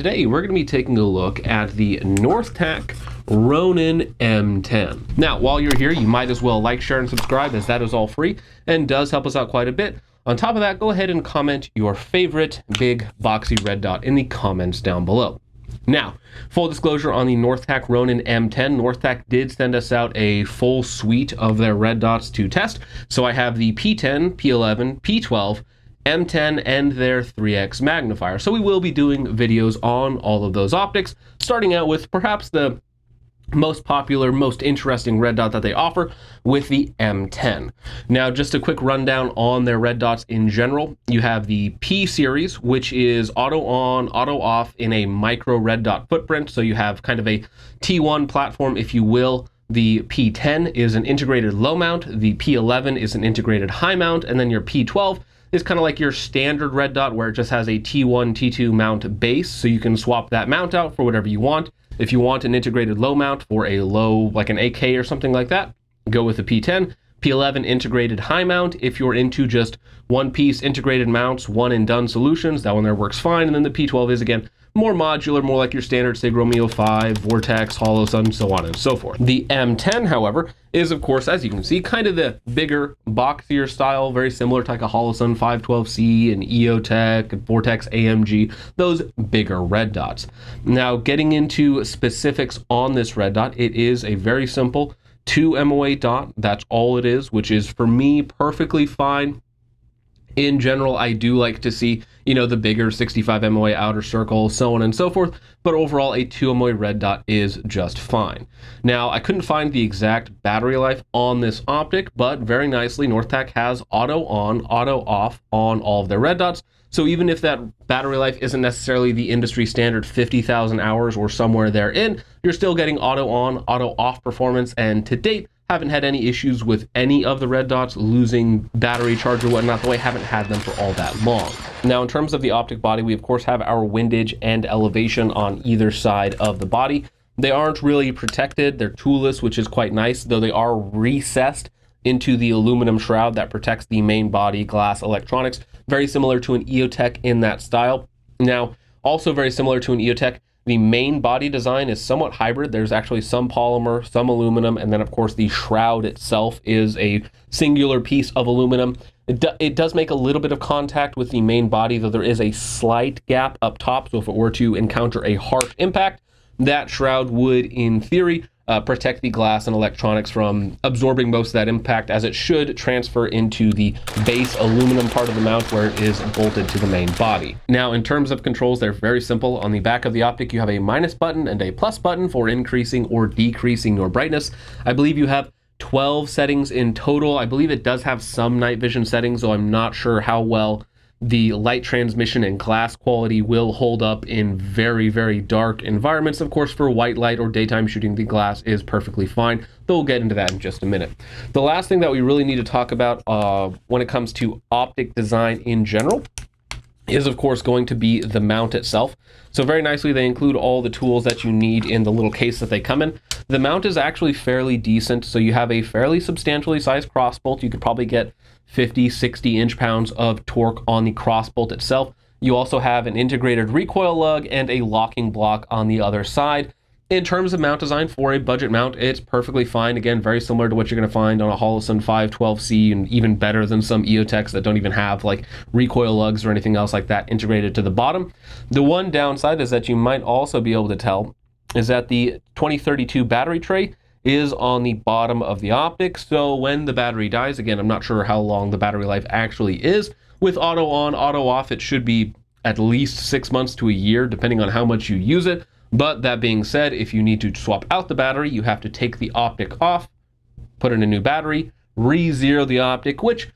today we're going to be taking a look at the Northtac Ronin M10. Now, while you're here, you might as well like, share, and subscribe, as that is all free and does help us out quite a bit. On top of that, go ahead and comment your favorite big boxy red dot in the comments down below. Now, full disclosure on the Northtac Ronin M10, Northtac did send us out a full suite of their red dots to test. So I have the P10, P11, P12, M10, and their 3x magnifier. So we will be doing videos on all of those optics, starting out with perhaps the most popular, most interesting red dot that they offer with the M10. Now, just a quick rundown on their red dots in general. You have the P series, which is auto on, auto off in a micro red dot footprint. So you have kind of a T1 platform, if you will. The P10 is an integrated low mount. The P11 is an integrated high mount. And then your P12 is kind of like your standard red dot where it just has a T1, T2 mount base. So you can swap that mount out for whatever you want. If you want an integrated low mount for a low, like an AK or something like that, go with the P10. P11 integrated high mount. If you're into just one piece integrated mounts, one and done solutions, that one there works fine. And then the P12 is, again, more modular, more like your standard Sig Romeo 5, Vortex, Hollow Sun, so on and so forth. The M10, however, is, of course, as you can see, kind of the bigger, boxier style, very similar to like a Hollow Sun 512C and EOTech, Vortex AMG, those bigger red dots. Now, getting into specifics on this red dot, it is a very simple 2 MOA dot. That's all it is, which is, for me, perfectly fine. In general, I do like to see, the bigger 65 MOA outer circle, so on and so forth, but overall a 2 MOA red dot is just fine. Now, I couldn't find the exact battery life on this optic, but very nicely, Northtac has auto on, auto off on all of their red dots. So even if that battery life isn't necessarily the industry standard 50,000 hours or somewhere therein, you're still getting auto on, auto off performance, and to date, haven't had any issues with any of the red dots losing battery charge or whatnot, though I haven't had them for all that long. Now, in terms of the optic body, we of course have our windage and elevation on either side of the body. They aren't really protected, they're toolless, which is quite nice, though they are recessed into the aluminum shroud that protects the main body glass electronics, very similar to an EOTech in that style. Now, also very similar to an EOTech, the main body design is somewhat hybrid. There's actually some polymer, some aluminum, and then of course the shroud itself is a singular piece of aluminum. It does make a little bit of contact with the main body, though there is a slight gap up top. So if it were to encounter a harsh impact, that shroud would, in theory, protect the glass and electronics from absorbing most of that impact, as it should transfer into the base aluminum part of the mount where it is bolted to the main body. Now, in terms of controls, they're very simple. On the back of the optic, you have a minus button and a plus button for increasing or decreasing your brightness. I believe you have 12 settings in total. I believe it does have some night vision settings, so I'm not sure how well the light transmission and glass quality will hold up in very, very dark environments. Of course, for white light or daytime shooting, the glass is perfectly fine, though we'll get into that in just a minute. The last thing that we really need to talk about when it comes to optic design in general is, of course, going to be the mount itself. So very nicely, they include all the tools that you need in the little case that they come in. The mount is actually fairly decent. So you have a fairly substantially sized cross bolt. You could probably get 50, 60 inch-pounds of torque on the cross bolt itself. You also have an integrated recoil lug and a locking block on the other side. In terms of mount design for a budget mount, it's perfectly fine. Again, very similar to what you're going to find on a Hollow Sun 512C, and even better than some EOTechs that don't even have like recoil lugs or anything else like that integrated to the bottom. The one downside is that you might also be able to tell is that the 2032 battery tray is on the bottom of the optic. So when the battery dies, again, I'm not sure how long the battery life actually is. With auto on, auto off, it should be at least 6 months to a year, depending on how much you use it. But that being said, if you need to swap out the battery, you have to take the optic off, put in a new battery, re-zero the optic, which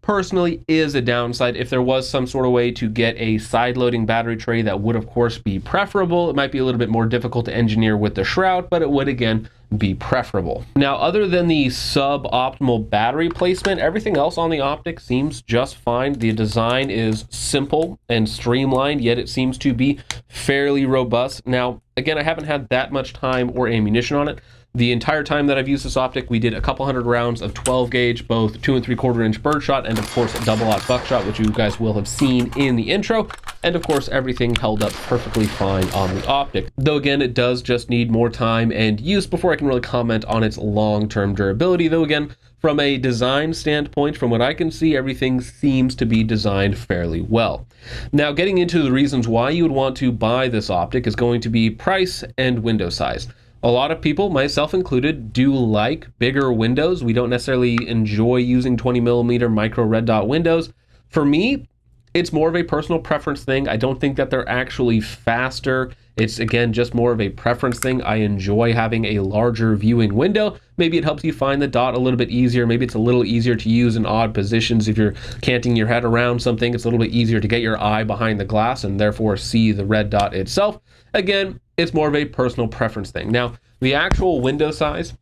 personally is a downside. If there was some sort of way to get a side-loading battery tray, that would of course be preferable. It might be a little bit more difficult to engineer with the shroud, but it would again be preferable. Now, other than the suboptimal battery placement, everything else on the optic seems just fine. The design is simple and streamlined, yet it seems to be fairly robust. Now, again, I haven't had that much time or ammunition on it. The entire time that I've used this optic, we did a couple hundred rounds of 12 gauge, both 2 3/4 inch birdshot, and of course a double-aught buckshot, which you guys will have seen in the intro. And of course, everything held up perfectly fine on the Optic. Though again, it does just need more time and use before I can really comment on its long-term durability. Though again, from a design standpoint, from what I can see, everything seems to be designed fairly well. Now, getting into the reasons why you would want to buy this Optic is going to be price and window size. A lot of people, myself included, do like bigger windows. We don't necessarily enjoy using 20mm micro red dot windows. For me, it's more of a personal preference thing. I don't think that they're actually faster. It's, again, just more of a preference thing. I enjoy having a larger viewing window. Maybe it helps you find the dot a little bit easier. Maybe it's a little easier to use in odd positions. If you're canting your head around something, it's a little bit easier to get your eye behind the glass and therefore see the red dot itself. Again, it's more of a personal preference thing. Now, the actual window size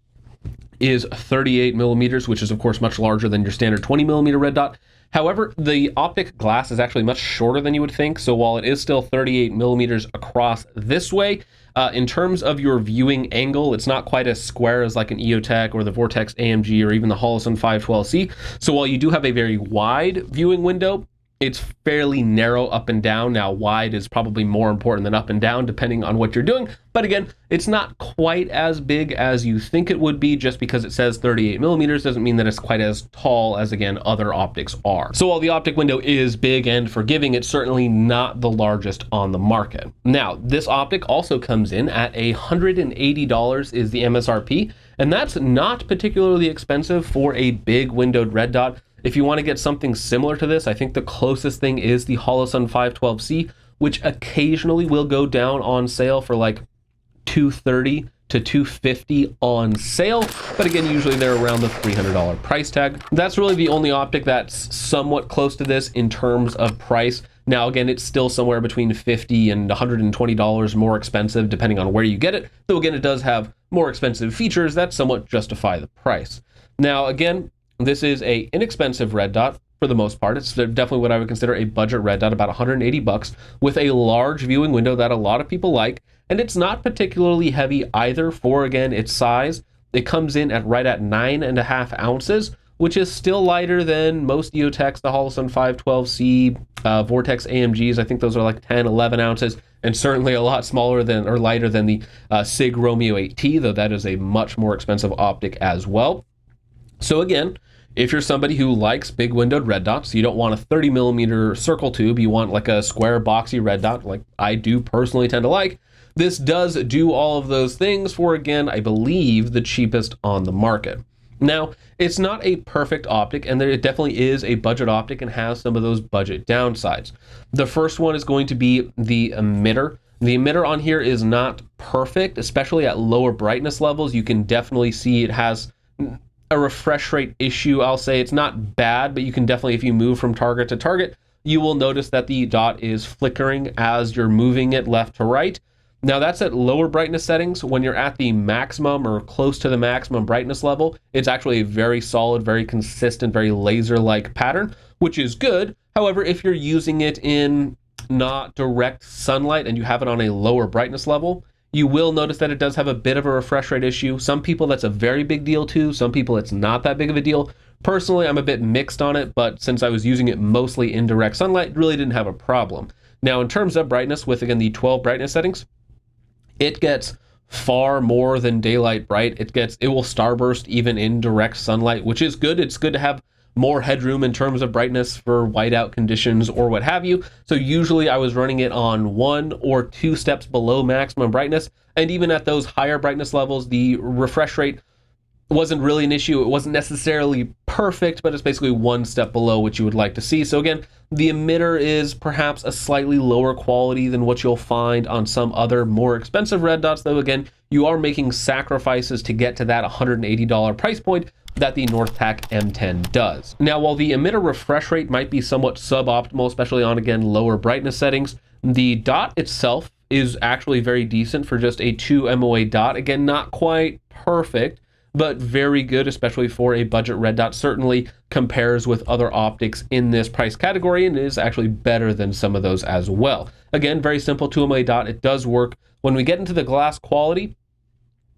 is 38mm, which is, of course, much larger than your standard 20mm red dot. However, the optic glass is actually much shorter than you would think, so while it is still 38mm across this way, in terms of your viewing angle, it's not quite as square as like an EOTech or the Vortex AMG or even the Holosun 512C. So while you do have a very wide viewing window, it's fairly narrow up and down. Now, wide is probably more important than up and down, depending on what you're doing. But again, it's not quite as big as you think it would be. Just because it says 38mm doesn't mean that it's quite as tall as, again, other optics are. So while the optic window is big and forgiving, it's certainly not the largest on the market. Now, this optic also comes in at $180 is the MSRP, and that's not particularly expensive for a big windowed red dot. If you want to get something similar to this, I think the closest thing is the Holosun 512C, which occasionally will go down on sale for like $230 to $250 on sale. But again, usually they're around the $300 price tag. That's really the only optic that's somewhat close to this in terms of price. Now, again, it's still somewhere between $50 and $120 more expensive, depending on where you get it. Though again, it does have more expensive features that somewhat justify the price. Now, again, this is a inexpensive red dot for the most part. It's definitely what I would consider a budget red dot, about 180 bucks, with a large viewing window that a lot of people like. And it's not particularly heavy either for, again, its size. It comes in at right at 9.5 ounces, which is still lighter than most EOTechs, the Holosun 512C, Vortex AMGs. I think those are like 10, 11 ounces, and certainly a lot smaller than or lighter than the SIG Romeo 8T, though that is a much more expensive optic as well. So again, if you're somebody who likes big windowed red dots, you don't want a 30mm circle tube, you want like a square boxy red dot, like I do personally tend to like, this does do all of those things for, again, I believe the cheapest on the market. Now, it's not a perfect optic, and it definitely is a budget optic and has some of those budget downsides. The first one is going to be the emitter. The emitter on here is not perfect, especially at lower brightness levels. You can definitely see it has a refresh rate issue. I'll say it's not bad, but you can definitely, if you move from target to target, you will notice that the dot is flickering as you're moving it left to right. Now that's at lower brightness settings. When you're at the maximum or close to the maximum brightness level, it's actually a very solid, very consistent, very laser-like pattern, which is good. However, if you're using it in not direct sunlight and you have it on a lower brightness level, you will notice that it does have a bit of a refresh rate issue. Some people that's a very big deal too. Some people it's not that big of a deal. Personally, I'm a bit mixed on it, but since I was using it mostly in direct sunlight, really didn't have a problem. Now, in terms of brightness, with again the 12 brightness settings, it gets far more than daylight bright. It will starburst even in direct sunlight, which is good. It's good to have more headroom in terms of brightness for whiteout conditions or what have you. So usually I was running it on 1 or 2 steps below maximum brightness. And even at those higher brightness levels, the refresh rate wasn't really an issue. It wasn't necessarily perfect, but it's basically 1 step below what you would like to see. So again, the emitter is perhaps a slightly lower quality than what you'll find on some other more expensive red dots, though again, you are making sacrifices to get to that $180 price point that the Northtac M10 does. Now, while the emitter refresh rate might be somewhat suboptimal, especially on, again, lower brightness settings, the dot itself is actually very decent for just a 2 MOA dot. Again, not quite perfect, but very good, especially for a budget red dot. Certainly compares with other optics in this price category and is actually better than some of those as well. Again, very simple 2 MOA dot. It does work. When we get into the glass quality,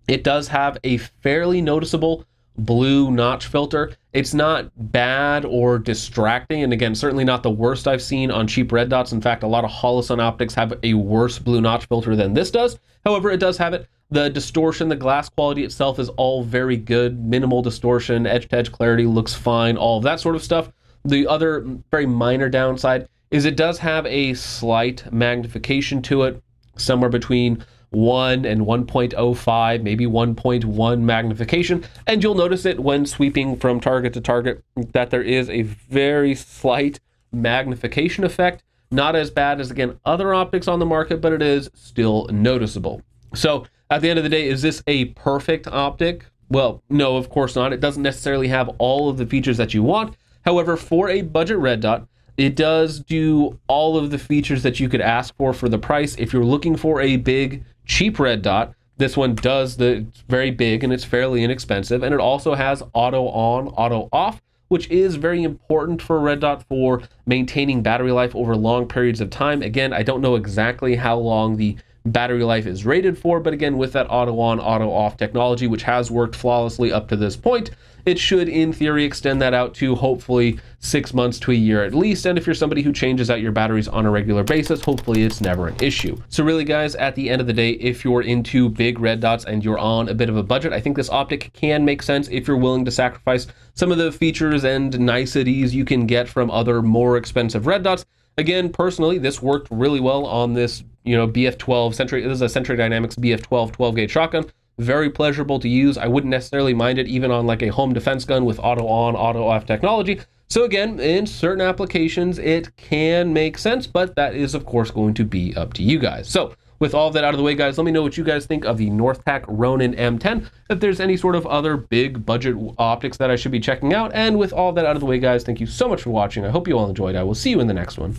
it does have a fairly noticeable blue notch filter. It's not bad or distracting, and again, certainly not the worst I've seen on cheap red dots. In fact, a lot of Holosun optics have a worse blue notch filter than this does. However, it does have it. The distortion, the glass quality itself is all very good. Minimal distortion, edge-to-edge clarity looks fine, all of that sort of stuff. The other very minor downside is it does have a slight magnification to it, somewhere between 1 and 1.05, maybe 1.1 magnification. And you'll notice it when sweeping from target to target that there is a very slight magnification effect. Not as bad as, again, other optics on the market, but it is still noticeable. So at the end of the day, is this a perfect optic? Well, no, of course not. It doesn't necessarily have all of the features that you want. However, for a budget red dot, it does do all of the features that you could ask for the price. If you're looking for a big, cheap red dot, this one does. It's very big and it's fairly inexpensive. And it also has auto on, auto off, which is very important for a red dot for maintaining battery life over long periods of time. Again, I don't know exactly how long the battery life is rated for, but again, with that auto on, auto off technology, which has worked flawlessly up to this point, it should, in theory, extend that out to hopefully 6 months to a year at least. And if you're somebody who changes out your batteries on a regular basis, hopefully it's never an issue. So really, guys, at the end of the day, if you're into big red dots and you're on a bit of a budget, I think this optic can make sense if you're willing to sacrifice some of the features and niceties you can get from other more expensive red dots. Again, personally, this worked really well on this, BF12 Century. This is a Century Dynamics BF12 12-gauge shotgun. Very pleasurable to use. I wouldn't necessarily mind it even on like a home defense gun with auto on, auto off technology. So again, in certain applications, it can make sense, but that is of course going to be up to you guys. So with all of that out of the way, guys, let me know what you guys think of the Northtac Ronin M10. If there's any sort of other big budget optics that I should be checking out. And with all of that out of the way, guys, thank you so much for watching. I hope you all enjoyed. I will see you in the next one.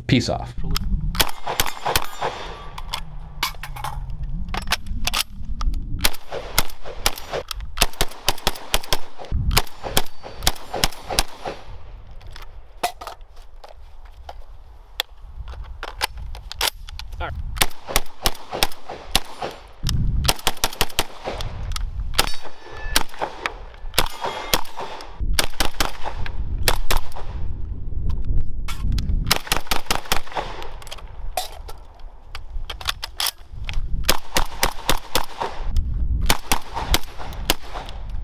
Peace off.